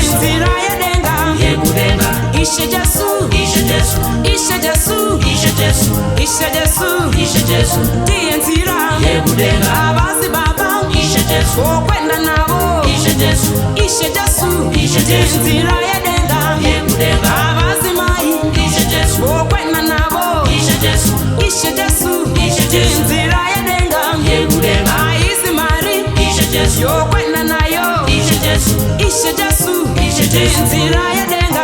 inzira yedenga yekudenga ishe Jesu ishe Jesu ishe Jesu ishe Jesu ishe Jesu ishe Jesu ndiye nzira yekudenga abazi baba ishe Jesu okwenda nabo ishe Jesu ishe Jesu ishe Jesu inzira yedenga yekudenga abazi mai ishe Jesu okwenda nabo ishe Jesu ishe Jesu ishe Jesu inzira yedenga yekudenga aizi mari ishe Jesu okwenda nayo ishe Jesu ishe Jesu ishe Jesu inzira yedenga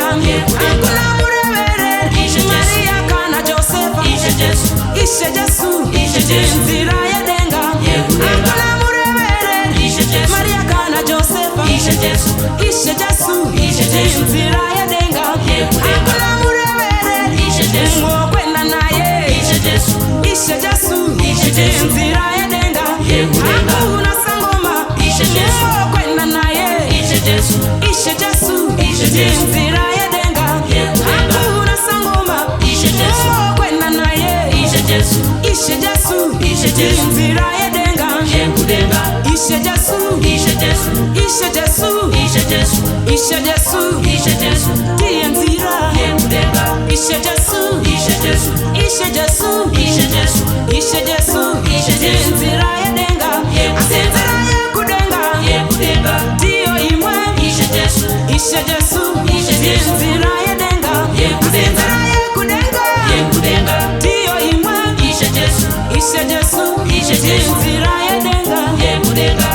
akuna murebere ishe Jesu Maria kana Josefa ishe Jesu ishe Jesu ishe Jesu inzira yedenga yekudenga akuna murebere ishe Jesu Maria kana Josefa ishe Jesu ishe Jesu ishe Jesu inzira yedenga yekudenga akuna murebere ishe Jesu okwenda naye ishe Jesu ishe Jesu ishe Jesu inzira yedenga yekudenga akuna sangoma ishe Jesu okwenda naye ishe Jesu ishe Jesu ishe Jesu inzira yedenga yekudenga akuna sangoma ishe Jesu okwenda naye ishe Jesu ishe Jesu ishe Jesu inzira yedenga yekudenga ishe Jesu ishe Jesu ishe Jesu ishe Jesu ishe Jesu ishe Jesu ndiye nzira yekudenga ishe Jesu ishe Jesu ishe Jesu ishe Jesu ishe Jesu ishe Jesu inzira yedenga yekudenga inzira yekudenga yekudenga ndiyo imwe ishe Jesu ishe Jesu ishe Jesu inzira yedenga yekudenga inzira yekudenga yekudenga ndiyo imwe ishe Jesu ishe Jesu ishe Jesu inzira yedenga yekudenga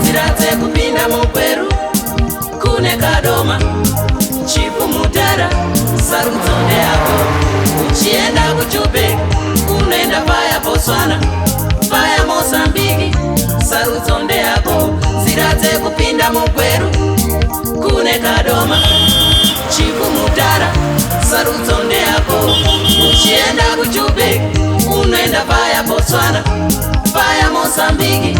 ziratse kupinda mukweru kune kadoma chipu mutara sarudzonde yako uchienda kuchope unoenda paya Botswana paya Mozambiki sarudzonde yako ziratse kupinda mukweru kune kadoma chipu mutara sarudzonde yako uchienda kuchope unoenda paya Botswana paya Mozambiki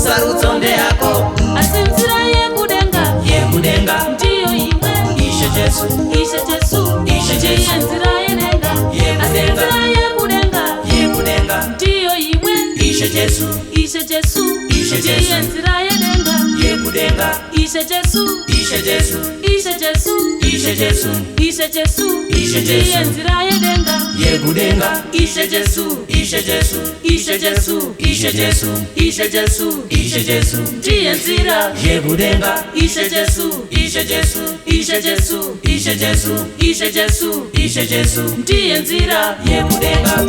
sarudzonde yako asinzira yekudenga yekudenga ndiyo imwe ishe Jesu ishe Jesu ishe Jesu inzira yedenga yekudenga asinzira yekudenga yekudenga ndiyo imwe ishe Jesu ishe Jesu ishe Jesu inzira yedenga yekudenga ishe Jesu ishe Jesu ishe Jesu ishe Jesu ishe Jesu ishe Jesu inzira yedenga yekudenga ishe Jesu ishe Jesu ishe Jesu ishe Jesu ishe Jesu ishe Jesu ndiye nzira yekudenga ishe Jesu ishe Jesu ishe Jesu ishe Jesu ishe Jesu ishe Jesu ndiye nzira yekudenga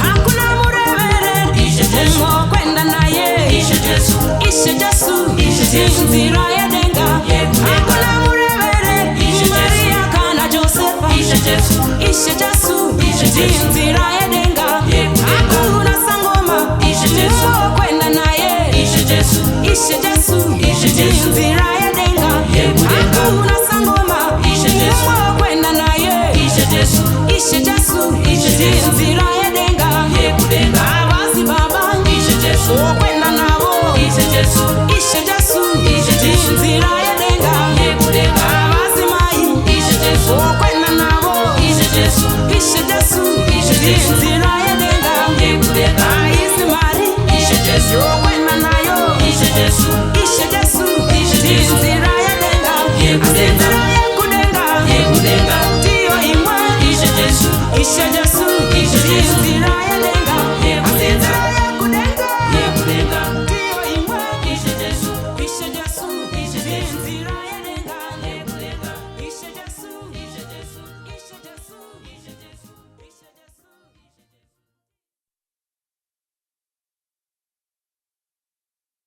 hakuna murebere ishe Jesu okwenda naye ishe Jesu ishe Jesu ishe Jesu inzira yedenga yekudenga hakuna murebere ishe Jesu Maria kana Josefa ishe Jesu ishe Jesu ishe Jesu inzira yedenga yekudenga hakuna sangoma ishe Jesu okwenda naye ishe Jesu ishe Jesu ishe Jesu inzira yedenga yekudenga hakuna sangoma ishe Jesu okwenda naye ishe Jesu ishe Jesu ishe Jesu inzira yedenga yekudenga abazi baba ishe Jesu okwenda nabo ishe Jesu ishe Jesu ishe Jesu inzira yedenga yekudenga abazi mai Jesu. inzira yadenga Yekudenga. inzira yekudenga Yekudenga. ndiyo imwe Ishe Jesu. ishe